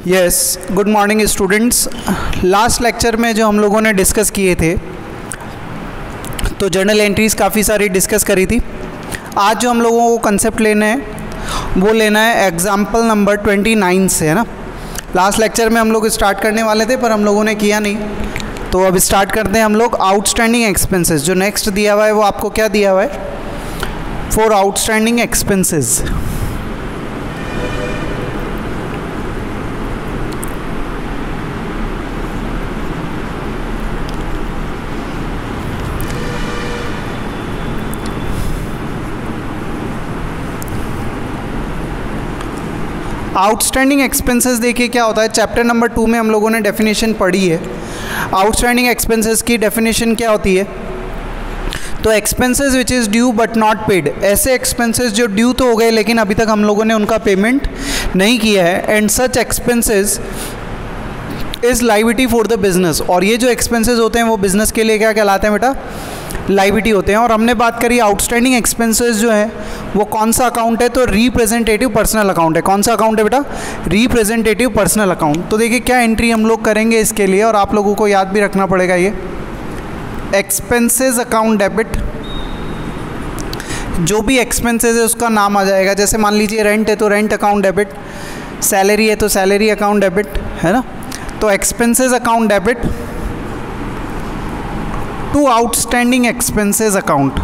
Yes, good morning students. Last lecture में जो हम लोगों ने डिस्कस किए थे तो जर्नल एंट्रीज़ काफ़ी सारी डिस्कस करी थी। आज जो हम लोगों को कंसेप्ट लेना है वो लेना है एग्जाम्पल नंबर 29 से, है ना। लास्ट लेक्चर में हम लोग स्टार्ट करने वाले थे पर हम लोगों ने किया नहीं, तो अब स्टार्ट करते हैं हम लोग। आउटस्टैंडिंग एक्सपेंसेस जो नेक्स्ट दिया हुआ है वो आपको क्या दिया हुआ है? For outstanding expenses outstanding expenses देखिए क्या होता है। चैप्टर नंबर 2 में हम लोगों ने डेफिनेशन पढ़ी है। आउटस्टैंडिंग एक्सपेंसेस की डेफिनेशन क्या होती है? तो expenses which is due but not paid, ऐसे एक्सपेंसेस जो ड्यू तो हो गए लेकिन अभी तक हम लोगों ने उनका पेमेंट नहीं किया है। And such expenses is liability for the business, और ये जो एक्सपेंसेस होते हैं वो बिजनेस के लिए क्या कहलाते हैं बेटा? लायबिलिटी होते हैं। और हमने बात करी आउटस्टैंडिंग एक्सपेंसेस जो है वो कौन सा अकाउंट है? तो रिप्रेजेंटेटिव पर्सनल अकाउंट है। कौन सा अकाउंट है बेटा? Representative personal account. तो देखिए क्या एंट्री हम लोग करेंगे इसके लिए, और आप लोगों को याद भी रखना पड़ेगा ये एक्सपेंसेस अकाउंट डेबिट। जो भी एक्सपेंसेस है उसका नाम आ जाएगा। जैसे मान लीजिए रेंट है तो रेंट अकाउंट डेबिट, सैलरी है तो सैलरी अकाउंट डेबिट, है ना। तो expenses account debit to outstanding expenses account.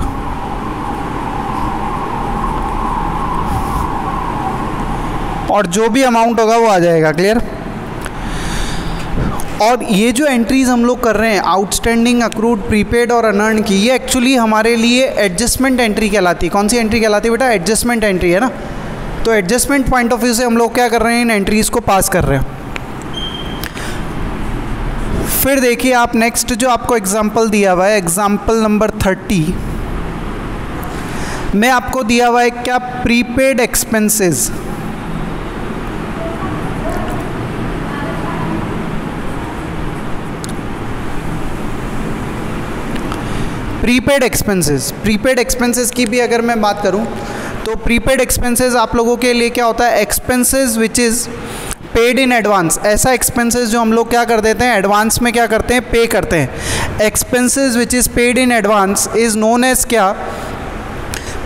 और जो भी अमाउंट होगा वो आ जाएगा। क्लियर? और ये जो एंट्रीज हम लोग कर रहे हैं आउटस्टैंडिंग, अक्रूड, प्रीपेड और अनअर्न की, ये एक्चुअली हमारे लिए एडजस्टमेंट एंट्री कहलाती है। कौन सी एंट्री कहलाती है बेटा? एडजस्टमेंट एंट्री, है ना। तो एडजस्टमेंट पॉइंट ऑफ व्यू से हम लोग क्या कर रहे हैं? इन एंट्रीज को पास कर रहे हैं। फिर देखिए आप नेक्स्ट जो आपको एग्जाम्पल दिया हुआ है, एग्जाम्पल नंबर 30 में आपको दिया हुआ है क्या? Prepaid expenses. Prepaid expenses, prepaid expenses की भी अगर मैं बात करूं तो प्रीपेड एक्सपेंसेस आप लोगों के लिए क्या होता है? Expenses which is paid in advance. ऐसा एक्सपेंसेस जो हम लोग क्या कर देते हैं? एडवांस में क्या करते हैं? पे करते हैं। Expenses which is paid in advance is known as क्या?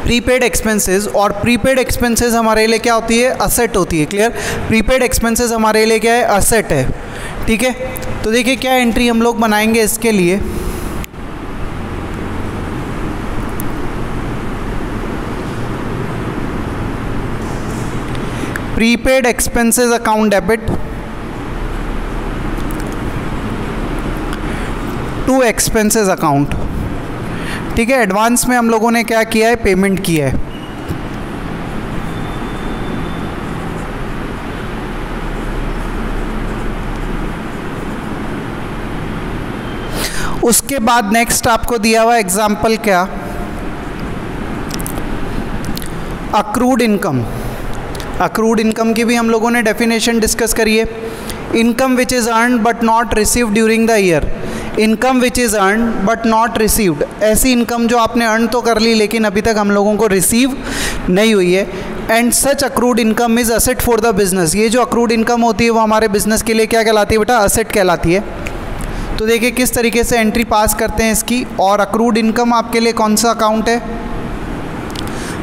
Prepaid expenses. और प्रीपेड एक्सपेंसेस हमारे लिए क्या होती है? असेट होती है। क्लियर? प्रीपेड एक्सपेंसेस हमारे लिए क्या है? असेट है। ठीक है, तो देखिए क्या एंट्री हम लोग बनाएंगे इसके लिए। Prepaid expenses account debit to expenses account. ठीक है, एडवांस में हम लोगों ने क्या किया है? पेमेंट किया है। उसके बाद नेक्स्ट आपको दिया हुआ एग्जाम्पल क्या? Accrued income. अक्रूड इनकम की भी हम लोगों ने डेफिनेशन डिस्कस करी है। Income which is earn but not received during the year. Income which is earn but not received, ऐसी इनकम जो आपने अर्न तो कर ली लेकिन अभी तक हम लोगों को रिसीव नहीं हुई है। And such accrued income is asset for the business. ये जो अक्रूड इनकम होती है वो हमारे बिजनेस के लिए क्या कहलाती है बेटा? असेट कहलाती है। तो देखिए किस तरीके से एंट्री पास करते हैं इसकी। और अक्रूड इनकम आपके लिए कौन सा अकाउंट है?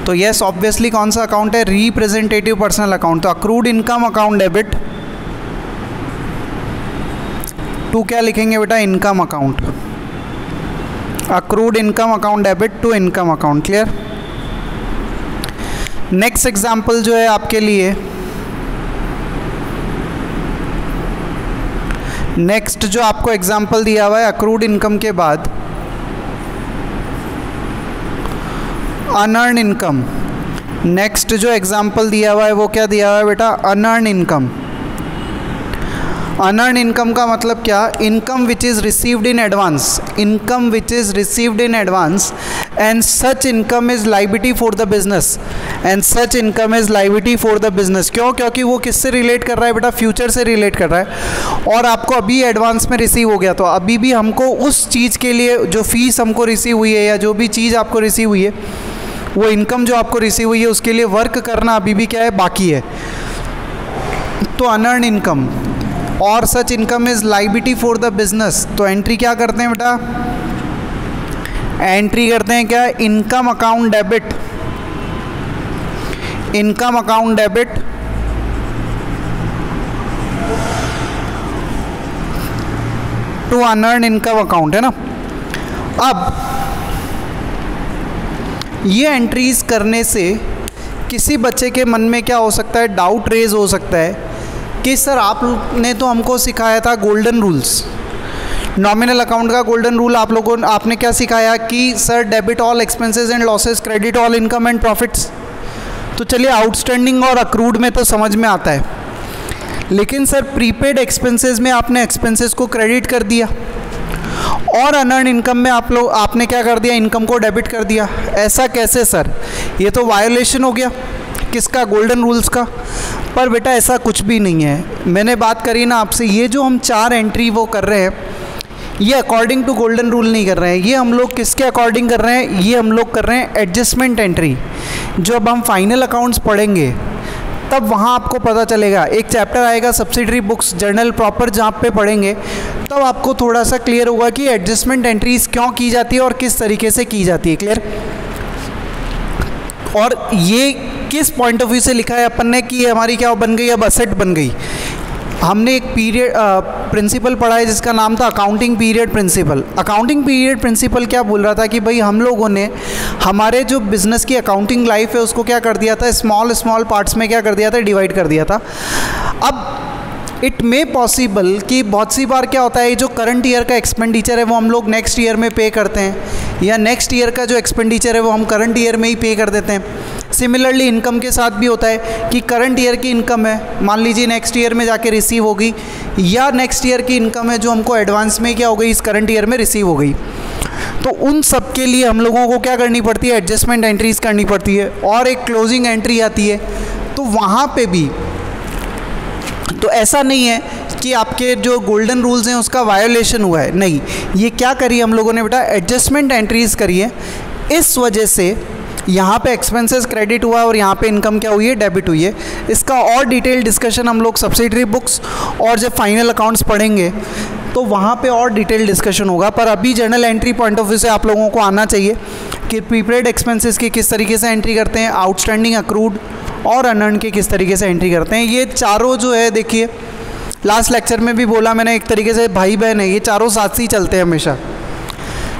तो यस ऑब्वियसली कौन सा अकाउंट है? Representative personal account. तो accrued income account debit to क्या लिखेंगे बेटा? Income account. Accrued income account debit to income account. Clear? Next example जो है आपके लिए, नेक्स्ट जो आपको एग्जांपल दिया हुआ है अक्रूड इनकम के बाद अनअर्न इनकम। नेक्स्ट जो एग्जांपल दिया हुआ है वो क्या दिया हुआ है बेटा? Unearned income. अनअर्न इनकम का मतलब क्या? Income which is received in advance. Income which is received in advance and such income is liability for the business. And such income is liability for the business. क्यों? क्योंकि वो किससे relate कर रहा है बेटा? फ्यूचर से रिलेट कर रहा है। और आपको अभी एडवांस में रिसीव हो गया तो अभी भी हमको उस चीज़ के लिए जो फीस हमको रिसीव हुई है या जो भी चीज़ आपको रिसीव हुई है वो इनकम जो आपको रिसीव हुई है उसके लिए वर्क करना अभी भी क्या है? बाकी है। तो अनअर्न इनकम और such income is liability for the business, तो एंट्री क्या करते हैं बेटा, एंट्री करते हैं क्या, income account debit, income account debit to unearned income account, है ना। अब ये एंट्रीज करने से किसी बच्चे के मन में क्या हो सकता है, डाउट रेज हो सकता है कि सर आपने तो हमको सिखाया था गोल्डन रूल्स, नॉमिनल अकाउंट का गोल्डन रूल आप लोगों आपने क्या सिखाया कि sir debit all expenses and losses, credit all income and profits. तो चलिए आउटस्टैंडिंग और अक्रूड में तो समझ में आता है, लेकिन सर प्रीपेड एक्सपेंसेस में आपने एक्सपेंसेस को क्रेडिट कर दिया और अनअर्न इनकम में आपने क्या कर दिया, इनकम को डेबिट कर दिया। ऐसा कैसे सर, ये तो वायोलेशन हो गया किसका, गोल्डन रूल्स का। पर बेटा ऐसा कुछ भी नहीं है, मैंने बात करी ना आपसे, ये जो हम 4 एंट्री वो कर रहे हैं ये अकॉर्डिंग टू गोल्डन रूल नहीं कर रहे हैं, ये हम लोग किसके अकॉर्डिंग कर रहे हैं, ये हम लोग कर रहे हैं एडजस्टमेंट एंट्री। जो अब हम फाइनल अकाउंट्स पढ़ेंगे तब वहाँ आपको पता चलेगा, एक चैप्टर आएगा सब्सिडरी बुक्स जर्नल प्रॉपर जहाँ पे पढ़ेंगे तब आपको थोड़ा सा क्लियर होगा कि एडजस्टमेंट एंट्रीज क्यों की जाती है और किस तरीके से की जाती है, क्लियर। और ये किस पॉइंट ऑफ व्यू से लिखा है अपन ने कि हमारी क्या बन गई, अब असेट बन गई। हमने एक पीरियड प्रिंसिपल पढ़ा है जिसका नाम था accounting period principle. Accounting period principle क्या बोल रहा था कि भाई हम लोगों ने हमारे जो बिज़नेस की अकाउंटिंग लाइफ है उसको क्या कर दिया था, स्मॉल स्मॉल पार्ट्स में क्या कर दिया था, डिवाइड कर दिया था। अब इट मे पॉसिबल कि बहुत सी बार क्या होता है, जो करंट ईयर का एक्सपेंडिचर है वो हम लोग नेक्स्ट ईयर में पे करते हैं, या नेक्स्ट ईयर का जो एक्सपेंडिचर है वो हम करंट ईयर में ही पे कर देते हैं। सिमिलरली इनकम के साथ भी होता है कि करंट ईयर की इनकम है, मान लीजिए नेक्स्ट ईयर में जाके रिसीव होगी, या नेक्स्ट ईयर की इनकम है जो हमको एडवांस में क्या हो गई, इस करंट ईयर में रिसीव हो गई। तो उन सब के लिए हम लोगों को क्या करनी पड़ती है, एडजस्टमेंट एंट्रीज करनी पड़ती है, और एक क्लोजिंग एंट्री आती है। तो वहाँ पे भी तो ऐसा नहीं है कि आपके जो गोल्डन रूल्स हैं उसका वायोलेशन हुआ है, नहीं, ये क्या करिए हम लोगों ने बेटा, एडजस्टमेंट एंट्रीज करिए। इस वजह से यहाँ पे एक्सपेंसेस क्रेडिट हुआ और यहाँ पे इनकम क्या हुई है, डेबिट हुई है। इसका और डिटेल डिस्कशन हम लोग सब्सिडरी बुक्स और जब फाइनल अकाउंट्स पढ़ेंगे तो वहाँ पे और डिटेल डिस्कशन होगा। पर अभी journal entry point of view से आप लोगों को आना चाहिए कि प्रीपेड एक्सपेंसेस की किस तरीके से एंट्री करते हैं, आउटस्टैंडिंग, अक्रूड और अनअर्न के किस तरीके से एंट्री करते हैं। ये चारों जो है देखिए, लास्ट लेक्चर में भी बोला मैंने, एक तरीके से भाई बहन है, ये चारों साथ ही चलते हैं हमेशा।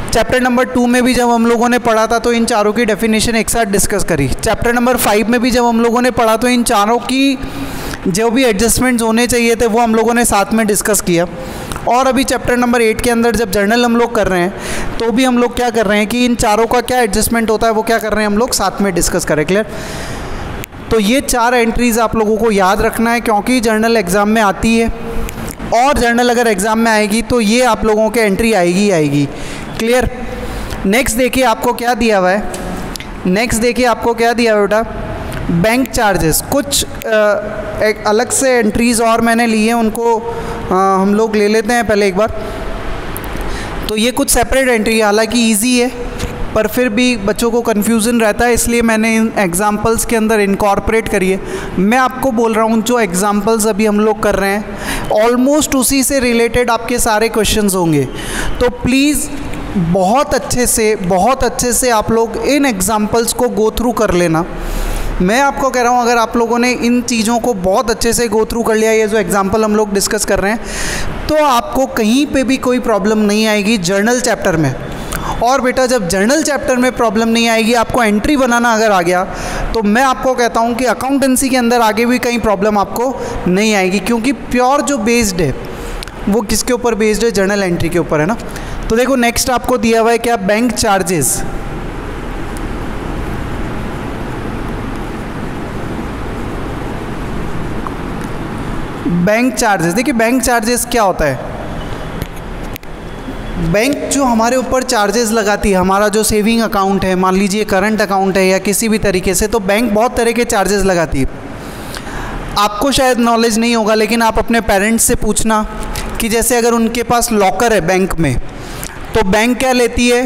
चैप्टर नंबर 2 में भी जब हम लोगों ने पढ़ा था तो इन चारों की डेफिनेशन एक साथ डिस्कस करी। चैप्टर नंबर 5 में भी जब हम लोगों ने पढ़ा तो इन चारों की जो भी एडजस्टमेंट्स होने चाहिए थे वो हम लोगों ने साथ में डिस्कस किया। और अभी चैप्टर नंबर 8 के अंदर जब जर्नल हम लोग कर रहे हैं तो भी हम लोग क्या कर रहे हैं कि इन चारों का क्या एडजस्टमेंट होता है वो क्या कर रहे हैं हम लोग साथ में डिस्कस करें, क्लियर। तो ये 4 एंट्रीज़ आप लोगों को याद रखना है क्योंकि जर्नल एग्ज़ाम में आती है, और जर्नल अगर एग्ज़ाम में आएगी तो ये आप लोगों के एंट्री आएगी आएगी, क्लियर। नेक्स्ट देखिए आपको क्या दिया हुआ है, नेक्स्ट देखिए आपको क्या दिया हुआ बेटा, बैंक चार्जेस। कुछ एक अलग से एंट्रीज़ और मैंने ली हैं, उनको हम लोग ले लेते हैं पहले एक बार। तो ये कुछ सेपरेट एंट्री है, हालांकि इजी है पर फिर भी बच्चों को कन्फ्यूज़न रहता है, इसलिए मैंने इन एग्जाम्पल्स के अंदर इनकॉर्पोरेट करिए। मैं आपको बोल रहा हूँ जो एग्जाम्पल्स अभी हम लोग कर रहे हैं ऑलमोस्ट उसी से रिलेटेड आपके सारे क्वेश्चंस होंगे। तो प्लीज़ बहुत अच्छे से आप लोग इन एग्जाम्पल्स को गो थ्रू कर लेना। मैं आपको कह रहा हूँ अगर आप लोगों ने इन चीज़ों को बहुत अच्छे से गो थ्रू कर लिया, ये जो एग्जाम्पल हम लोग डिस्कस कर रहे हैं, तो आपको कहीं पे भी कोई प्रॉब्लम नहीं आएगी जर्नल चैप्टर में। और बेटा जब जर्नल चैप्टर में प्रॉब्लम नहीं आएगी, आपको एंट्री बनाना अगर आ गया, तो मैं आपको कहता हूँ कि अकाउंटेंसी के अंदर आगे भी कहीं प्रॉब्लम आपको नहीं आएगी, क्योंकि प्योर जो बेस्ड है वो किसके ऊपर बेस्ड है, जर्नल एंट्री के ऊपर, है ना। तो देखो नेक्स्ट आपको दिया हुआ है क्या, बैंक चार्जेस। बैंक चार्जेस, देखिए बैंक चार्जेस क्या होता है, बैंक जो हमारे ऊपर चार्जेस लगाती है, हमारा जो सेविंग अकाउंट है, मान लीजिए करंट अकाउंट है या किसी भी तरीके से, तो बैंक बहुत तरह के चार्जेस लगाती है। आपको शायद नॉलेज नहीं होगा लेकिन आप अपने पेरेंट्स से पूछना कि जैसे अगर उनके पास लॉकर है बैंक में, तो बैंक क्या लेती है,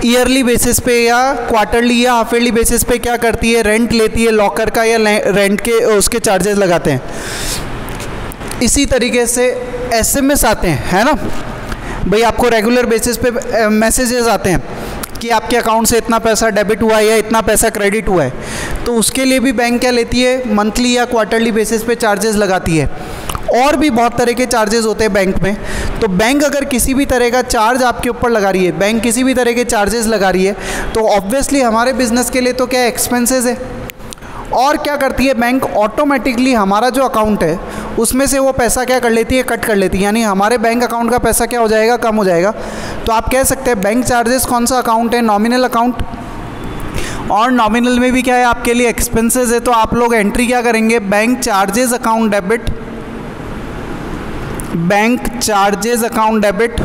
ईयरली बेसिस पे या क्वार्टरली या हाफ ईयरली बेसिस पे क्या करती है, रेंट लेती है लॉकर का, या रेंट के उसके चार्जेस लगाते हैं। इसी तरीके से एसएमएस आते हैं, है ना भाई, आपको रेगुलर बेसिस पे मैसेजेस आते हैं कि आपके अकाउंट से इतना पैसा डेबिट हुआ है या इतना पैसा क्रेडिट हुआ है, तो उसके लिए भी बैंक क्या लेती है, मंथली या क्वार्टरली बेसिस पे चार्जेस लगाती है। और भी बहुत तरह के चार्जेस होते हैं बैंक में। तो बैंक अगर किसी भी तरह का चार्ज आपके ऊपर लगा रही है, बैंक किसी भी तरह के चार्जेस लगा रही है, तो ऑब्वियसली हमारे बिजनेस के लिए तो क्या एक्सपेंसेस है। और क्या करती है बैंक, ऑटोमेटिकली हमारा जो अकाउंट है उसमें से वो पैसा क्या कर लेती है, कट कर लेती है, यानी हमारे बैंक अकाउंट का पैसा क्या हो जाएगा, कम हो जाएगा। तो आप कह सकते हैं बैंक चार्जेस कौन सा अकाउंट है, नॉमिनल अकाउंट। और नॉमिनल में भी क्या है आपके लिए, एक्सपेंसेस है। तो आप लोग एंट्री क्या करेंगे, bank charges account debit, bank charges account debit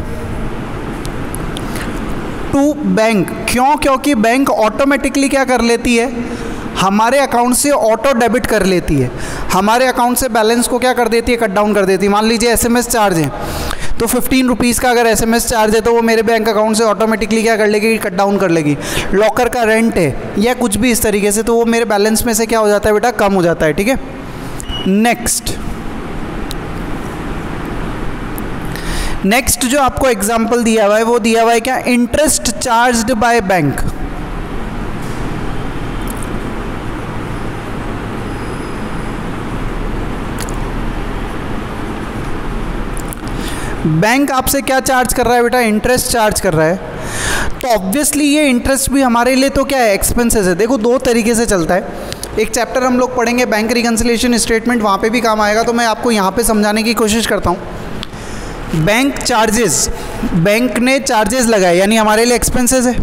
to bank. क्यों, क्योंकि बैंक ऑटोमेटिकली क्या कर लेती है, हमारे अकाउंट से ऑटो डेबिट कर लेती है, हमारे अकाउंट से बैलेंस को क्या कर देती है, कट डाउन कर देती है। मान लीजिए एसएमएस चार्ज है, तो 15 रुपीज़ का अगर एसएमएस चार्ज है तो वो मेरे बैंक अकाउंट से ऑटोमेटिकली क्या कर लेगी, कट डाउन कर लेगी। लॉकर का रेंट है या कुछ भी इस तरीके से, तो वो मेरे बैलेंस में से क्या हो जाता है बेटा, कम हो जाता है। ठीक है, नेक्स्ट जो आपको एग्जाम्पल दिया हुआ है वो दिया हुआ है क्या, interest charged by bank. Bank आपसे क्या चार्ज कर रहा है बेटा, इंटरेस्ट चार्ज कर रहा है। तो ऑब्वियसली ये इंटरेस्ट भी हमारे लिए तो क्या है, एक्सपेंसेस है। देखो दो तरीके से चलता है, एक चैप्टर हम लोग पढ़ेंगे बैंक रिकंसिलिएशन स्टेटमेंट, वहाँ पे भी काम आएगा, तो मैं आपको यहाँ पे समझाने की कोशिश करता हूँ। बैंक चार्जेस, बैंक ने चार्जेस लगाए यानी हमारे लिए एक्सपेंसेस है।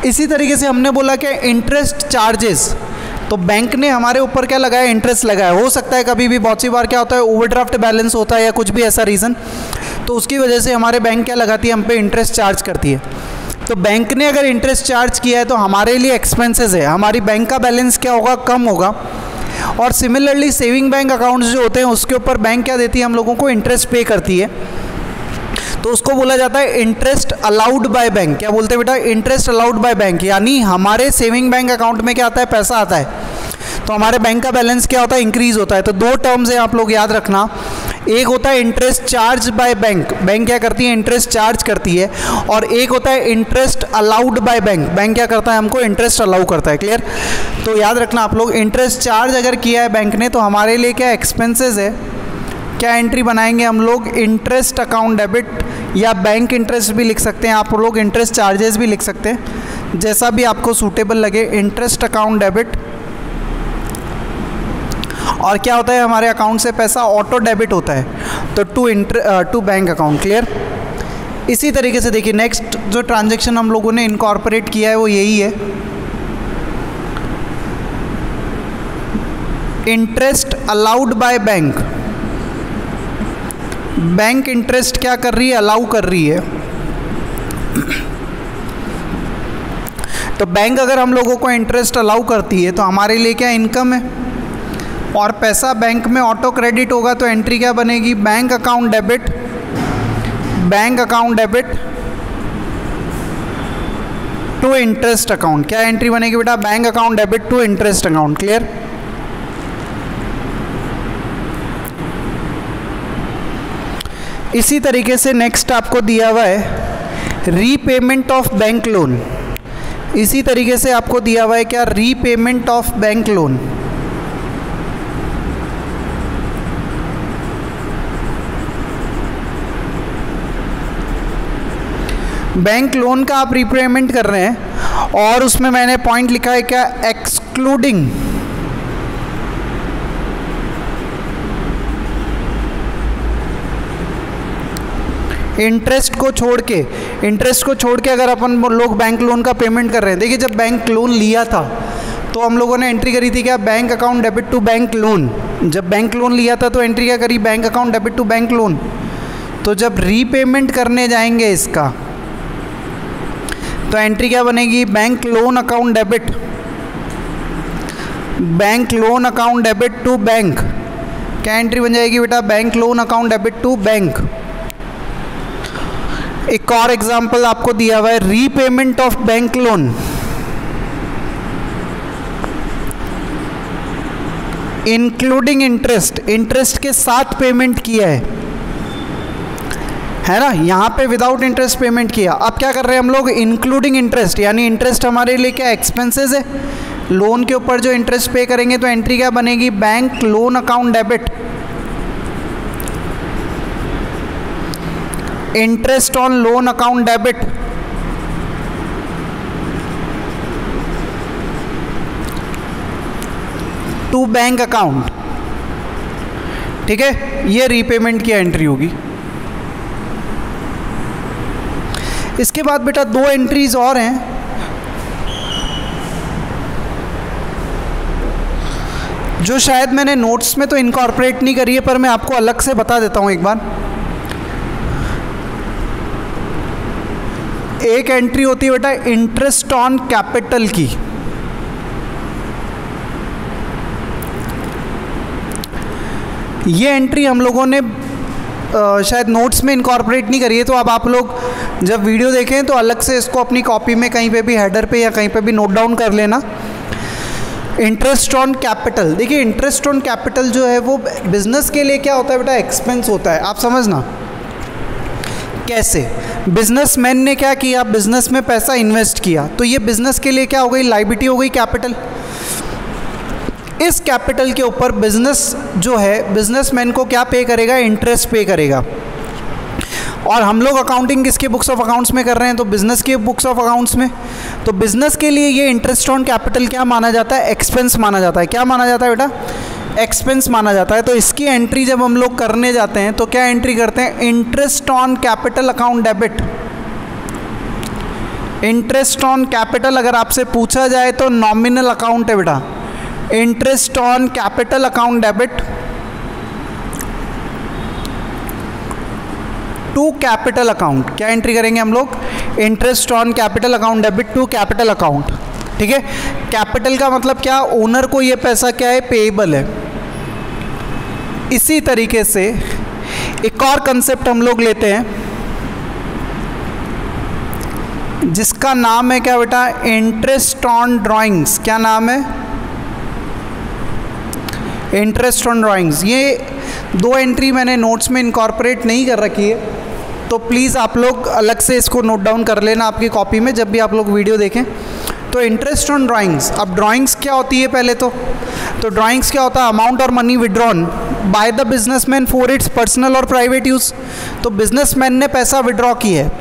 इसी तरीके से हमने बोला कि इंटरेस्ट चार्जेस, तो बैंक ने हमारे ऊपर क्या लगाया, इंटरेस्ट लगाया। हो सकता है कभी भी, बहुत सी बार क्या होता है, ओवरड्राफ्ट बैलेंस होता है या कुछ भी ऐसा रीज़न, तो उसकी वजह से हमारे बैंक क्या लगाती है, हम पे इंटरेस्ट चार्ज करती है। तो बैंक ने अगर इंटरेस्ट चार्ज किया है तो हमारे लिए एक्सपेंसेस है, हमारी बैंक का बैलेंस क्या होगा, कम होगा। और सिमिलरली सेविंग बैंक अकाउंट्स जो होते हैं उसके ऊपर बैंक क्या देती है, हम लोगों को इंटरेस्ट पे करती है, तो उसको बोला जाता है इंटरेस्ट अलाउड बाय बैंक। क्या बोलते हैं बेटा, इंटरेस्ट अलाउड बाय बैंक, यानी हमारे सेविंग बैंक अकाउंट में क्या आता है, पैसा आता है, तो हमारे बैंक का बैलेंस क्या होता है, इंक्रीज होता है। तो दो टर्म्स है, आप लोग याद रखना, एक होता है interest charge by bank, bank क्या करती है, इंटरेस्ट चार्ज करती है, और एक होता है interest allowed by bank, bank क्या करता है, हमको इंटरेस्ट अलाउ करता है। क्लियर, तो याद रखना आप लोग, इंटरेस्ट चार्ज अगर किया है बैंक ने तो हमारे लिए क्या एक्सपेंसेस है, क्या एंट्री बनाएंगे हम लोग, इंटरेस्ट अकाउंट डेबिट, या बैंक इंटरेस्ट भी लिख सकते हैं आप लोग, इंटरेस्ट चार्जेस भी लिख सकते हैं, जैसा भी आपको सूटेबल लगे, इंटरेस्ट अकाउंट डेबिट। और क्या होता है, हमारे अकाउंट से पैसा ऑटो डेबिट होता है, तो टू बैंक अकाउंट। क्लियर, इसी तरीके से देखिए नेक्स्ट जो ट्रांजैक्शन हम लोगों ने इनकॉर्पोरेट किया है वो यही है, interest allowed by bank. Bank interest क्या कर रही है, अलाउ कर रही है। तो बैंक अगर हम लोगों को इंटरेस्ट अलाउ करती है तो हमारे लिए क्या इनकम है, और पैसा बैंक में ऑटो क्रेडिट होगा, तो एंट्री क्या बनेगी, bank account debit, bank account debit to interest account. क्या एंट्री बनेगी बेटा, bank account debit to interest account. Clear, इसी तरीके से नेक्स्ट आपको दिया हुआ है रीपेमेंट ऑफ बैंक लोन। इसी तरीके से आपको दिया हुआ है क्या, repayment of bank loan. Bank loan का आप रीपेमेंट कर रहे हैं, और उसमें मैंने पॉइंट लिखा है क्या, एक्सक्लूडिंग इंटरेस्ट को छोड़ के, इंटरेस्ट को छोड़ के अगर अपन लोग बैंक लोन का पेमेंट कर रहे हैं। देखिए जब बैंक लोन लिया था तो हम लोगों ने एंट्री करी थी क्या, bank account debit to bank loan. जब बैंक लोन लिया था तो एंट्री क्या करी, bank account debit to bank loan. तो जब रीपेमेंट करने जाएंगे इसका तो एंट्री क्या बनेगी, bank loan account debit, bank loan account debit to bank. क्या एंट्री बन जाएगी बेटा, bank loan account debit to bank. एक और एग्जांपल आपको दिया हुआ है, repayment of bank loan. Including interest, interest के साथ पेमेंट किया है ना, यहाँ पे विदाउट इंटरेस्ट पेमेंट किया। अब क्या कर रहे हैं हम लोग, इंक्लूडिंग इंटरेस्ट, यानी इंटरेस्ट हमारे लिए क्या एक्सपेंसेस है, लोन के ऊपर जो इंटरेस्ट पे करेंगे तो एंट्री क्या बनेगी, bank loan account debit, interest on loan account debit, to bank account, ठीक है, ये रीपेमेंट की एंट्री होगी। इसके बाद बेटा दो एंट्रीज और हैं, जो शायद मैंने नोट्स में तो इनकॉर्पोरेट नहीं करी है, पर मैं आपको अलग से बता देता हूं एक बार। एक एंट्री होती है बेटा इंटरेस्ट ऑन कैपिटल की, ये एंट्री हम लोगों ने शायद नोट्स में इनकॉर्पोरेट नहीं करी है, तो अब आप लोग जब वीडियो देखें तो अलग से इसको अपनी कॉपी में कहीं पे भी हेडर पे या कहीं पे भी नोट डाउन कर लेना। इंटरेस्ट ऑन कैपिटल, देखिए इंटरेस्ट ऑन कैपिटल जो है वो बिजनेस के लिए क्या होता है बेटा, एक्सपेंस होता है। आप समझना कैसे, बिजनेसमैन ने क्या किया, बिजनेस में पैसा इन्वेस्ट किया, तो ये बिजनेस के लिए क्या हो गई, लायबिलिटी हो गई, कैपिटल। इस कैपिटल के ऊपर बिजनेस जो है, बिजनेसमैन को क्या पे करेगा, इंटरेस्ट पे करेगा। और हम लोग अकाउंटिंग किसके बुक्स ऑफ अकाउंट्स में कर रहे हैं, तो बिजनेस के बुक्स ऑफ अकाउंट्स में। तो बिजनेस के लिए ये इंटरेस्ट ऑन कैपिटल क्या माना जाता है, एक्सपेंस माना जाता है। क्या माना जाता है बेटा, एक्सपेंस माना जाता है। तो इसकी एंट्री जब हम लोग करने जाते हैं तो क्या एंट्री करते हैं, interest on capital account debit. Interest on capital अगर आपसे पूछा जाए तो नॉमिनल अकाउंट है बेटा, interest on capital account debit to capital account. क्या एंट्री करेंगे हम लोग, interest on capital account debit to capital account, ठीक है। कैपिटल का मतलब क्या, ओनर को ये पैसा क्या है, पेएबल है। इसी तरीके से एक और कंसेप्ट हम लोग लेते हैं जिसका नाम है क्या बेटा, इंटरेस्ट ऑन ड्राइंग्स। क्या नाम है, इंटरेस्ट ऑन ड्राइंग्स। ये दो एंट्री मैंने नोट्स में इनकॉर्पोरेट नहीं कर रखी है, तो प्लीज़ आप लोग अलग से इसको नोट डाउन कर लेना आपकी कॉपी में जब भी आप लोग वीडियो देखें। तो इंटरेस्ट ऑन ड्राइंग्स, अब ड्राइंग्स क्या होती है पहले तो ड्राइंग्स क्या होता है, अमाउंट और money withdrawn by the businessman for its personal और प्राइवेट यूज़। तो बिजनेसमैन ने पैसा विड्रॉ किया है,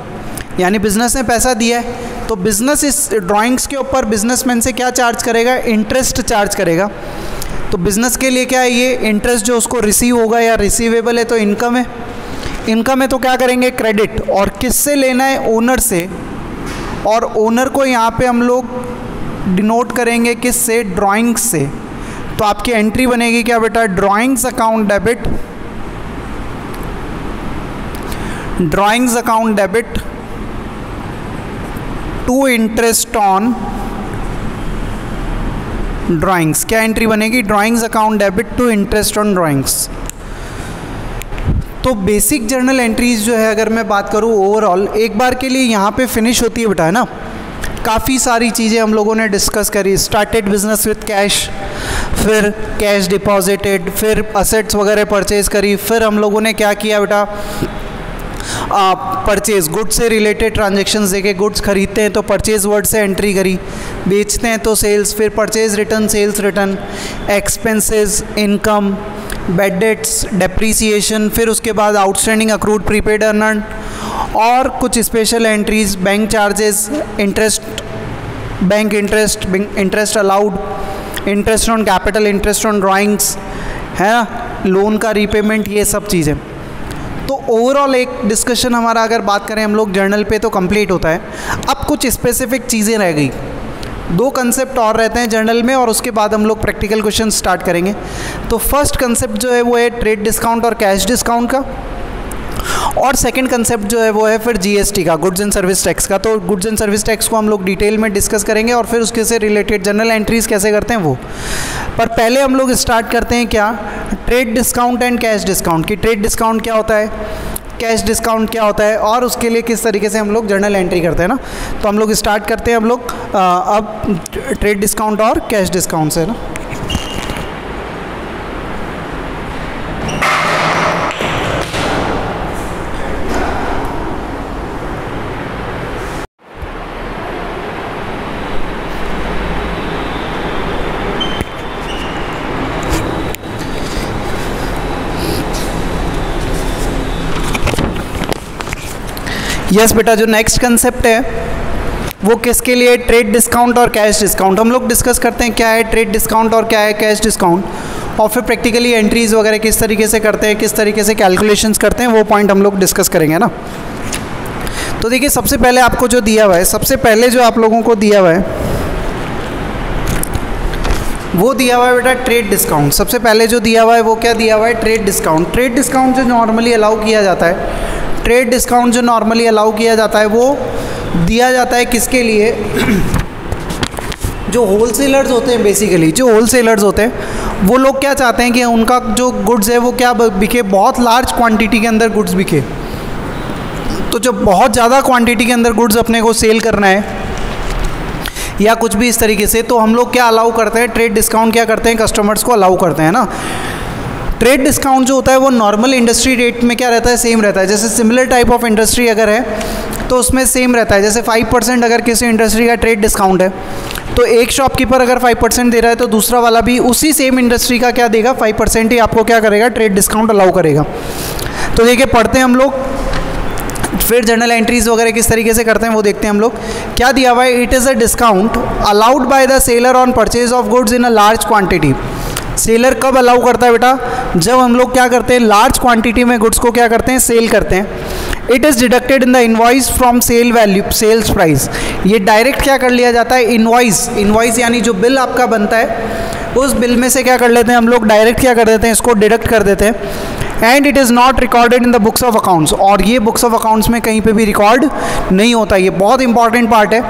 यानी बिजनेस ने पैसा दिया है, तो बिजनेस इस ड्राइंग्स के ऊपर बिजनेसमैन से क्या चार्ज करेगा, इंटरेस्ट चार्ज करेगा। तो बिज़नेस के लिए क्या है, ये इंटरेस्ट जो उसको रिसीव होगा या रिसीवेबल है तो इनकम है। इनकम है तो क्या करेंगे, क्रेडिट। और किससे लेना है, ओनर से। और ओनर को यहाँ पे हम लोग डिनोट करेंगे किससे, ड्राइंग्स से। तो आपकी एंट्री बनेगी क्या बेटा, drawings account debit, drawings account debit to interest on drawings. क्या एंट्री बनेगी, drawings account debit to interest on drawings. तो बेसिक जर्नल एंट्रीज जो है अगर मैं बात करूँ ओवरऑल एक बार के लिए यहाँ पे फिनिश होती है बेटा, है ना। काफ़ी सारी चीज़ें हम लोगों ने डिस्कस करी, स्टार्टेड बिजनेस विथ कैश, फिर कैश डिपॉजिटेड, फिर असेट्स वगैरह परचेज करी, फिर हम लोगों ने क्या किया बेटा, परचेज गुड्स से रिलेटेड ट्रांजेक्शन्स देखे, गुड्स खरीदते हैं तो परचेज वर्ड से एंट्री करी, बेचते हैं तो सेल्स, फिर purchase return, sales return, expenses, income, bad debts, depreciation, फिर उसके बाद आउटस्टैंडिंग अक्रूड प्रीपेड अर्नड और कुछ special entries, bank charges, interest, bank interest, interest allowed, interest on capital, interest on drawings, है ना, लोन का रीपेमेंट, ये सब चीज़ें। तो ओवरऑल एक डिस्कशन हमारा अगर बात करें हम लोग जर्नल पे तो कंप्लीट होता है। अब कुछ स्पेसिफिक चीज़ें रह गई, दो कंसेप्ट और रहते हैं जर्नल में और उसके बाद हम लोग प्रैक्टिकल क्वेश्चन स्टार्ट करेंगे। तो फर्स्ट कंसेप्ट जो है वो है ट्रेड डिस्काउंट और कैश डिस्काउंट का, और सेकंड कंसेप्ट जो है वो है फिर जीएसटी का, गुड्स एंड सर्विस टैक्स का। तो गुड्स एंड सर्विस टैक्स को हम लोग डिटेल में डिस्कस करेंगे और फिर उसके से रिलेटेड जर्नल एंट्रीज कैसे करते हैं वो। पर पहले हम लोग स्टार्ट करते हैं क्या, trade discount and cash discount की। ट्रेड डिस्काउंट क्या होता है, कैश डिस्काउंट क्या होता है और उसके लिए किस तरीके से हम लोग जर्नल एंट्री करते हैं ना। तो हम लोग स्टार्ट करते हैं हम लोग अब ट्रेड डिस्काउंट और कैश डिस्काउंट से ना। यस बेटा, जो नेक्स्ट कंसेप्ट है वो किसके लिए? ट्रेड डिस्काउंट और कैश डिस्काउंट। हम लोग डिस्कस करते हैं क्या है ट्रेड डिस्काउंट और क्या है कैश डिस्काउंट, और फिर प्रैक्टिकली एंट्रीज वगैरह किस तरीके से करते हैं, किस तरीके से कैलकुलेशंस करते हैं, वो पॉइंट हम लोग डिस्कस करेंगे ना। तो देखिए, सबसे पहले आपको जो दिया हुआ है, सबसे पहले जो आप लोगों को दिया हुआ है वो दिया हुआ है बेटा ट्रेड डिस्काउंट। सबसे पहले जो दिया हुआ है वो क्या दिया हुआ है? Trade discount. ट्रेड डिस्काउंट जो नॉर्मली अलाउ किया जाता है, ट्रेड डिस्काउंट जो नॉर्मली अलाउ किया जाता है वो दिया जाता है किसके लिए? जो होलसेलर्स होते हैं, बेसिकली जो होलसेलर्स होते हैं वो लोग क्या चाहते हैं कि उनका जो गुड्स है वो क्या बिके, बहुत लार्ज क्वांटिटी के अंदर गुड्स बिके। तो जब बहुत ज़्यादा क्वांटिटी के अंदर गुड्स अपने को सेल करना है या कुछ भी इस तरीके से, तो हम लोग क्या अलाउ करते हैं? ट्रेड डिस्काउंट क्या करते हैं? कस्टमर्स को अलाउ करते हैं ना। ट्रेड डिस्काउंट जो होता है वो नॉर्मल इंडस्ट्री रेट में क्या रहता है? सेम रहता है। जैसे सिमिलर टाइप ऑफ इंडस्ट्री अगर है तो उसमें सेम रहता है। जैसे 5% अगर किसी इंडस्ट्री का ट्रेड डिस्काउंट है तो एक शॉपकीपर अगर 5% दे रहा है तो दूसरा वाला भी उसी सेम इंडस्ट्री का क्या देगा? 5% ही आपको क्या करेगा? ट्रेड डिस्काउंट अलाउ करेगा। तो देखिए, पढ़ते हैं हम लोग, फिर जर्नल एंट्रीज वगैरह किस तरीके से करते हैं वो देखते हैं हम लोग। क्या दिया हुआ है? It is a discount allowed by the seller on purchase of goods in a large quantity. Seller कब अलाउ करता है बेटा? जब हम लोग क्या करते हैं? लार्ज क्वांटिटी में गुड्स को क्या करते हैं? सेल करते हैं। It is deducted in the invoice from sale value, sales price. ये डायरेक्ट क्या कर लिया जाता है? इनवॉइस यानी जो बिल आपका बनता है उस बिल में से क्या कर लेते हैं हम लोग? डायरेक्ट क्या कर देते हैं? इसको डिडक्ट कर देते हैं। And it is not recorded in the books of accounts, और ये बुक्स ऑफ अकाउंट्स में कहीं पे भी रिकॉर्ड नहीं होता। ये बहुत इंपॉर्टेंट पार्ट है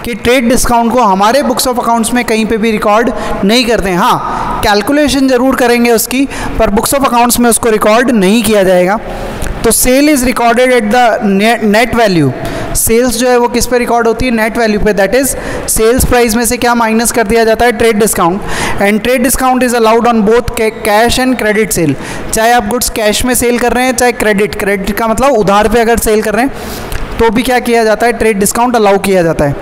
कि ट्रेड डिस्काउंट को हमारे बुक्स ऑफ अकाउंट्स में कहीं पे भी रिकॉर्ड नहीं करते हैं। हाँ, कैलकुलेशन ज़रूर करेंगे उसकी, पर बुक्स ऑफ अकाउंट्स में उसको रिकॉर्ड नहीं किया जाएगा। तो sale is recorded at the net value. Sales जो है वो किस पे रिकॉर्ड होती है? नेट वैल्यू पे, दैट इज सेल्स प्राइस में से क्या माइनस कर दिया जाता है? Trade discount. And trade discount is allowed on both cash and credit sale. चाहे आप गुड्स कैश में सेल कर रहे हैं, चाहे क्रेडिट का मतलब उधार पे अगर सेल कर रहे हैं, तो भी क्या किया जाता है? ट्रेड डिस्काउंट अलाउ किया जाता है।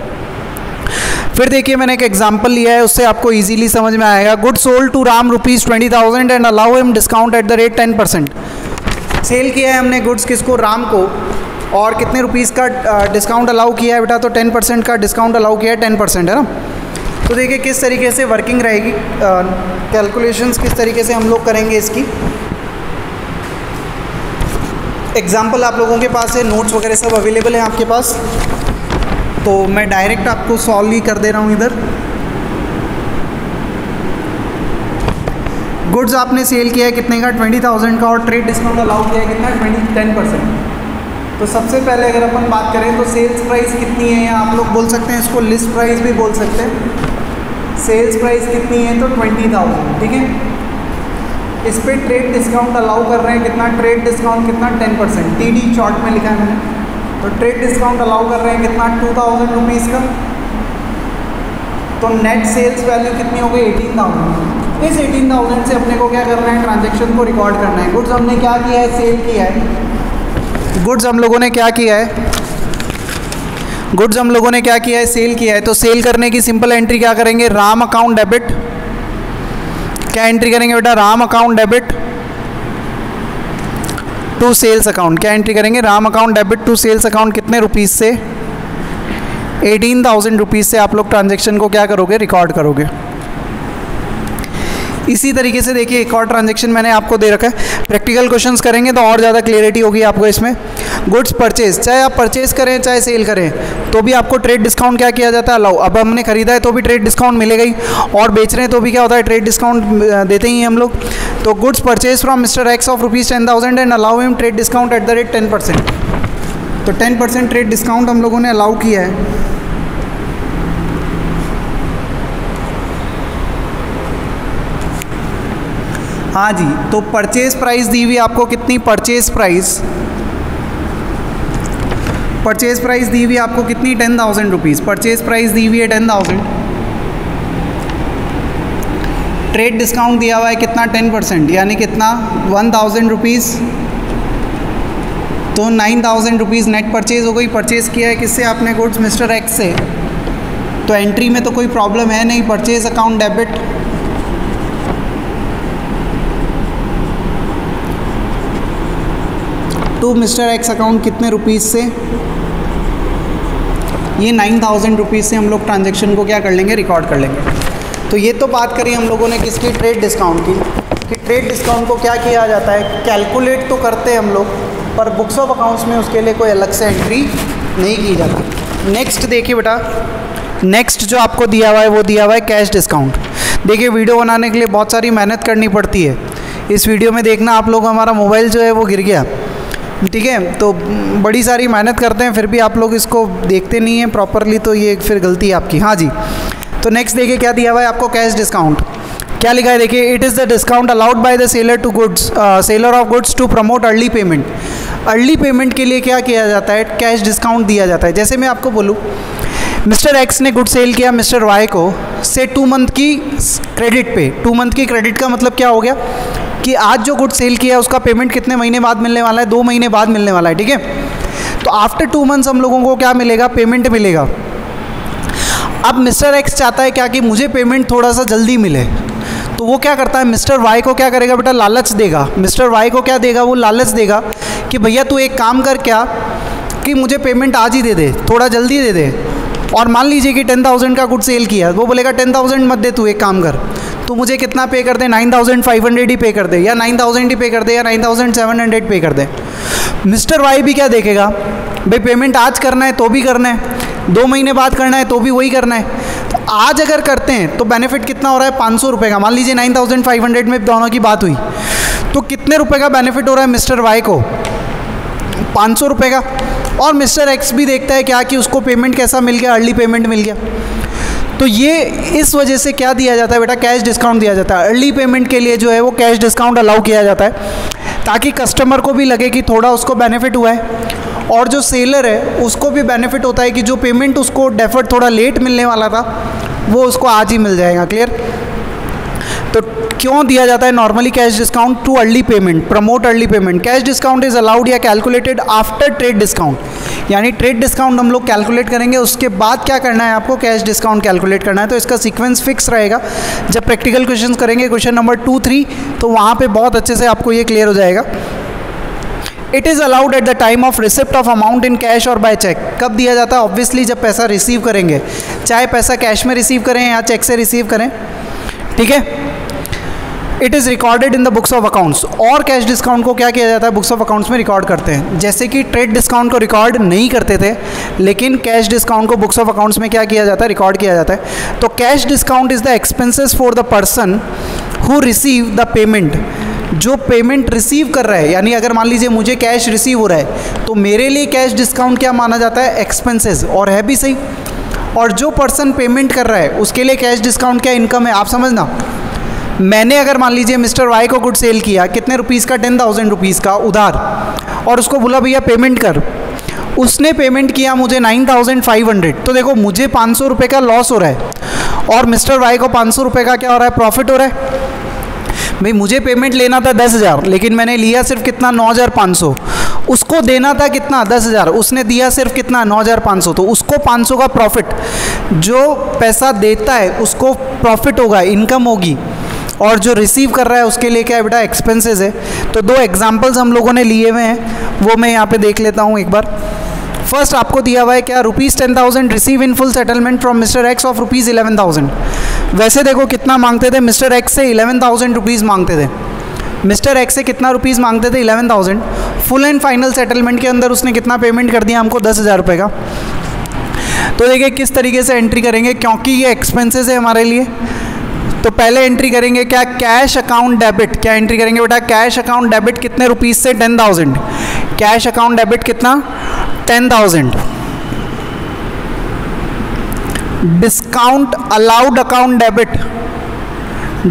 फिर देखिए, मैंने एक एग्जांपल लिया है, उससे आपको इजीली समझ में आएगा। Good sold to Ram ₹20,000 and allow him discount at the rate 10%। Sale किया है हमने गुड्स किसको? राम को, और कितने रुपीज़ का डिस्काउंट अलाउ किया है बेटा? तो 10% का डिस्काउंट अलाउ किया है, 10% है ना। तो देखिए किस तरीके से वर्किंग रहेगी, कैलकुलेशंस किस तरीके से हम लोग करेंगे इसकी। एग्जाम्पल आप लोगों के पास है, नोट्स वगैरह सब अवेलेबल है आपके पास, तो मैं डायरेक्ट आपको सॉल्व ही कर दे रहा हूँ इधर। गुड्स आपने सेल किया है कितने का? 20,000 का, और ट्रेड डिस्काउंट अलाउ किया है कितना? 10%। तो सबसे पहले अगर अपन बात करें तो सेल्स प्राइस कितनी है, या आप लोग बोल सकते हैं इसको लिस्ट प्राइस भी बोल सकते हैं। सेल्स प्राइस कितनी है? तो 20,000, ठीक है। इस पर ट्रेड डिस्काउंट अलाउ कर रहे हैं कितना? ट्रेड डिस्काउंट कितना? 10%। TD शॉर्ट में लिखा है मैंने। तो ट्रेड डिस्काउंट अलाउ कर रहे हैं कितना? 2,000 रुपीज़ का। तो नेट सेल्स वैल्यू कितनी हो गई? 18,000। इस 18,000 से अपने को क्या करना है? ट्रांजेक्शन को रिकॉर्ड करना है। गुड्स हमने क्या किया है? सेल किया है। गुड्स हम लोगों ने क्या किया है? गुड्स हम लोगों ने क्या किया है? सेल किया है। तो सेल करने की सिंपल एंट्री क्या करेंगे? Ram account debit. क्या एंट्री करेंगे बेटा? Ram account debit to sales account. क्या एंट्री करेंगे? Ram account debit to sales account. कितने रुपीज़ से? 18,000 रुपीज़ से आप लोग ट्रांजेक्शन को क्या करोगे? रिकॉर्ड करोगे। इसी तरीके से देखिए, एक और ट्रांजेक्शन मैंने आपको दे रखा है, प्रैक्टिकल क्वेश्चंस करेंगे तो और ज़्यादा क्लियरिटी होगी आपको इसमें। गुड्स परचेज, चाहे आप परचेज करें चाहे सेल करें तो भी आपको ट्रेड डिस्काउंट क्या किया जाता है? अलाउ। अब हमने खरीदा है तो भी ट्रेड डिस्काउंट मिलेगा ही, और बेच रहे हैं तो भी क्या होता है? ट्रेड डिस्काउंट देते ही हैं हम लोग। तो goods purchase from mister x of ₹10,000 and allow him trade discount at the rate 10%। तो 10% ट्रेड डिस्काउंट हम लोगों ने अलाउ किया है। हाँ जी, तो परचेज प्राइस दी हुई आपको कितनी? परचेज प्राइस दी हुई आपको कितनी? 10,000 रुपीज़। परचेज प्राइस दी हुई है 10,000। ट्रेड डिस्काउंट दिया हुआ है कितना? 10%, यानी कितना? 1,000 रुपीज़। तो 9,000 रुपीज़ नेट परचेज हो गई। परचेज किया है किससे आपने? गुड्स मिस्टर एक्स से। तो एंट्री में तो कोई प्रॉब्लम है नहीं। Purchase account debit, to mister X account कितने रुपीज़ से, ये 9000 रुपीज़ से हम लोग ट्रांजेक्शन को क्या कर लेंगे, रिकॉर्ड कर लेंगे। तो ये तो बात करी हम लोगों ने किसकी, ट्रेड डिस्काउंट की, कि ट्रेड डिस्काउंट को क्या किया जाता है, कैलकुलेट तो करते हैं हम लोग, पर बुक्स ऑफ अकाउंट्स में उसके लिए कोई अलग से एंट्री नहीं की जाती। नेक्स्ट देखिए बेटा, नेक्स्ट जो आपको दिया हुआ है वो दिया हुआ है कैश डिस्काउंट। देखिए वीडियो बनाने के लिए बहुत सारी मेहनत करनी पड़ती है। इस वीडियो में देखना आप लोग, हमारा मोबाइल जो है वो गिर गया, ठीक है, तो बड़ी सारी मेहनत करते हैं फिर भी आप लोग इसको देखते नहीं हैं प्रॉपरली, तो ये फिर गलती है आपकी। हाँ जी, तो नेक्स्ट देखिए क्या दिया हुआ है आपको, कैश डिस्काउंट। क्या लिखा है देखिए, it is the discount allowed by the seller to goods, seller of goods to promote early payment. Early payment के लिए क्या किया जाता है, कैश डिस्काउंट दिया जाता है। जैसे मैं आपको बोलूँ, मिस्टर एक्स ने गुड सेल किया मिस्टर वाई को से 2 मंथ की क्रेडिट पे। 2 मंथ की क्रेडिट का मतलब क्या हो गया कि आज जो गुड सेल किया उसका पेमेंट कितने महीने बाद मिलने वाला है, 2 महीने बाद मिलने वाला है, ठीक है। तो आफ्टर 2 मंथ्स हम लोगों को क्या मिलेगा, पेमेंट मिलेगा। अब मिस्टर एक्स चाहता है क्या कि मुझे पेमेंट थोड़ा सा जल्दी मिले, तो वो क्या करता है, मिस्टर वाई को क्या करेगा बेटा, लालच देगा। मिस्टर वाई को क्या देगा, वो लालच देगा कि भैया तू एक काम कर, क्या कि मुझे पेमेंट आज ही दे दे, थोड़ा जल्दी दे दे। और मान लीजिए कि 10,000 का गुड सेल किया, वो बोलेगा 10,000 मत दे, तू एक काम कर, तो मुझे कितना पे कर दे, 9,500 ही पे कर दे, या 9,000 ही पे कर दे, या 9,700 पे कर दे। मिस्टर वाई भी क्या देखेगा, भाई पेमेंट आज करना है तो भी करना है, 2 महीने बाद करना है तो भी वही करना है। तो आज अगर करते हैं तो बेनिफिट कितना हो रहा है, 500 रुपये का। मान लीजिए 9,500 में दोनों की बात हुई, तो कितने रुपए का बेनिफिट हो रहा है मिस्टर वाई को, 500 रुपये का। और मिस्टर एक्स भी देखता है क्या कि उसको पेमेंट कैसा मिल गया, अर्ली पेमेंट मिल गया। तो ये इस वजह से क्या दिया जाता है बेटा, कैश डिस्काउंट दिया जाता है। अर्ली पेमेंट के लिए जो है वो कैश डिस्काउंट अलाउ किया जाता है, ताकि कस्टमर को भी लगे कि थोड़ा उसको बेनिफिट हुआ है, और जो सेलर है उसको भी बेनिफिट होता है कि जो पेमेंट उसको डेफर्ड थोड़ा लेट मिलने वाला था वो उसको आज ही मिल जाएगा। क्लियर। तो क्यों दिया जाता है normally cash discount, too early payment, promote early payment. Cash discount is allowed या कैलकुलेटेड आफ्टर ट्रेड डिस्काउंट, यानी ट्रेड डिस्काउंट हम लोग कैलकुलेट करेंगे, उसके बाद क्या करना है आपको, कैश डिस्काउंट कैलकुलेट करना है। तो इसका सीक्वेंस फिक्स रहेगा। जब प्रैक्टिकल क्वेश्चन करेंगे, क्वेश्चन नंबर 2, 3, तो वहाँ पे बहुत अच्छे से आपको ये क्लियर हो जाएगा। It is allowed at the time of receipt of amount in cash और बाय चेक। कब दिया जाता है, ऑब्वियसली जब पैसा रिसीव करेंगे, चाहे पैसा कैश में रिसीव करें या चेक से रिसीव करें, ठीक है। It is recorded in the books of accounts. और कैश डिस्काउंट को क्या किया जाता है, बुक्स ऑफ अकाउंट्स में रिकॉर्ड करते हैं। जैसे कि ट्रेड डिस्काउंट को रिकॉर्ड नहीं करते थे, लेकिन कैश डिस्काउंट को बुक्स ऑफ अकाउंट्स में क्या किया जाता है, रिकॉर्ड किया जाता है। तो cash discount is the expenses for the person who receive the payment. जो पेमेंट रिसीव कर रहा है, यानी अगर मान लीजिए मुझे कैश रिसीव हो रहा है, तो मेरे लिए कैश डिस्काउंट क्या माना जाता है, एक्सपेंसेस, और है भी सही। और जो पर्सन पेमेंट कर रहा है उसके लिए कैश डिस्काउंट क्या, इनकम है। आप समझना, मैंने अगर मान लीजिए मिस्टर वाई को गुड सेल किया, कितने रुपीज़ का, 10,000 रुपीज़ का उधार, और उसको बोला भैया पेमेंट कर, उसने पेमेंट किया मुझे 9,500, तो देखो मुझे 500 रुपये का लॉस हो रहा है और मिस्टर वाई को 500 रुपये का क्या हो रहा है, प्रॉफिट हो रहा है। भाई मुझे पेमेंट लेना था 10,000, लेकिन मैंने लिया सिर्फ कितना, 9,500। उसको देना था कितना, 10,000, उसने दिया सिर्फ कितना, 9,500। तो उसको 500 का प्रॉफिट, जो पैसा देता है उसको प्रॉफिट होगा, इनकम होगी, और जो रिसीव कर रहा है उसके लिए क्या है बेटा, एक्सपेंसेस है। तो 2 एग्जांपल्स हम लोगों ने लिए हुए हैं, वो मैं यहाँ पे देख लेता हूँ एक बार। फर्स्ट आपको दिया हुआ है क्या, ₹10,000 receive in full settlement from mister x of ₹11,000। वैसे देखो कितना मांगते थे, मिस्टर एक्स से 11,000 रुपीज़ मांगते थे। मिस्टर एक्स से कितना रुपीज़ मांगते थे, 11,000। फुल एंड फाइनल सेटलमेंट के अंदर उसने कितना पेमेंट कर दिया हमको, 10,000 रुपये का। तो देखिए किस तरीके से एंट्री करेंगे, क्योंकि ये एक्सपेंसेस है हमारे लिए। तो पहले एंट्री करेंगे क्या, कैश अकाउंट डेबिट। क्या एंट्री करेंगे बेटा, कैश अकाउंट डेबिट कितने रुपीज़ से, 10,000। कैश अकाउंट डेबिट कितना, 10,000। Discount allowed account debit,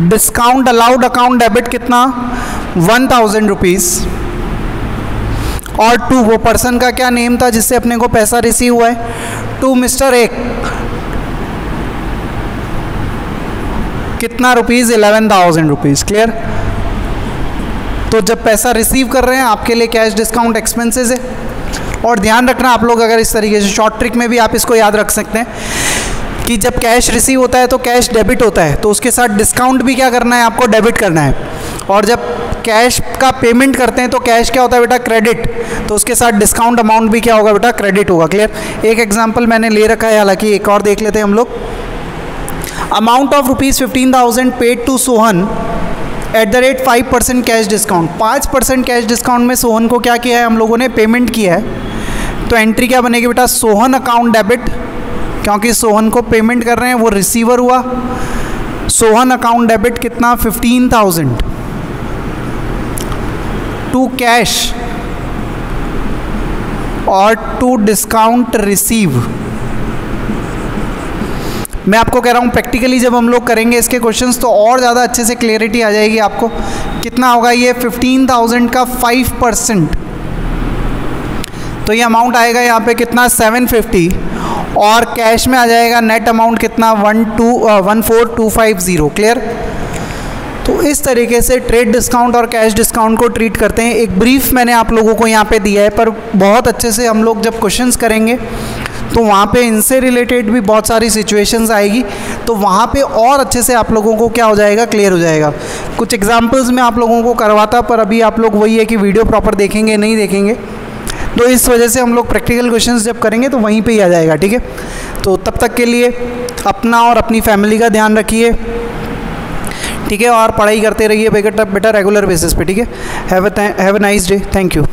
discount allowed account debit कितना, 1,000 रुपीज़। और टू, वो पर्सन का क्या नेम था जिससे अपने को पैसा रिसीव हुआ है, टू मिस्टर एक, कितना रुपीज़, 11,000 रुपीज़। क्लियर। तो जब पैसा रिसीव कर रहे हैं आपके लिए कैश डिस्काउंट एक्सपेंसेस है। और ध्यान रखना आप लोग, अगर इस तरीके से शॉर्ट ट्रिक में भी आप इसको याद रख सकते हैं कि जब कैश रिसीव होता है तो कैश डेबिट होता है, तो उसके साथ डिस्काउंट भी क्या करना है आपको, डेबिट करना है। और जब कैश का पेमेंट करते हैं तो कैश क्या होता है बेटा, क्रेडिट, तो उसके साथ डिस्काउंट अमाउंट भी क्या होगा बेटा, क्रेडिट होगा। क्लियर। एक एग्जांपल मैंने ले रखा है, हालांकि एक और देख लेते हैं हम लोग। Amount of ₹15,000 paid to Sohan at the rate 5% cash discount. 5% cash discount में सोहन को क्या किया है हम लोगों ने, पेमेंट किया है। तो एंट्री क्या बनेगी बेटा, सोहन अकाउंट डेबिट, क्योंकि सोहन को पेमेंट कर रहे हैं, वो रिसीवर हुआ। सोहन अकाउंट डेबिट कितना, 15,000 टू कैश और टू डिस्काउंट रिसीव। मैं आपको कह रहा हूँ प्रैक्टिकली जब हम लोग करेंगे इसके क्वेश्चंस तो और ज़्यादा अच्छे से क्लियरिटी आ जाएगी आपको। कितना होगा ये, 15,000 का 5%, तो ये अमाउंट आएगा यहाँ पे कितना, 750, और कैश में आ जाएगा नेट अमाउंट कितना, 14250। क्लियर। तो इस तरीके से ट्रेड डिस्काउंट और कैश डिस्काउंट को ट्रीट करते हैं। एक ब्रीफ मैंने आप लोगों को यहाँ पे दिया है, पर बहुत अच्छे से हम लोग जब क्वेश्चंस करेंगे तो वहाँ पे इनसे रिलेटेड भी बहुत सारी सिचुएशंस आएगी, तो वहाँ पे और अच्छे से आप लोगों को क्या हो जाएगा, क्लियर हो जाएगा। कुछ एग्जांपल्स में आप लोगों को करवाता, पर अभी आप लोग वही है कि वीडियो प्रॉपर देखेंगे नहीं देखेंगे, तो इस वजह से हम लोग प्रैक्टिकल क्वेश्चंस जब करेंगे तो वहीं पे ही आ जाएगा। ठीक है। तो तब तक के लिए अपना और अपनी फैमिली का ध्यान रखिए, ठीक है, और पढ़ाई करते रहिए बेटा रेगुलर बेसिस पे। ठीक है। Have a nice day. Thank you.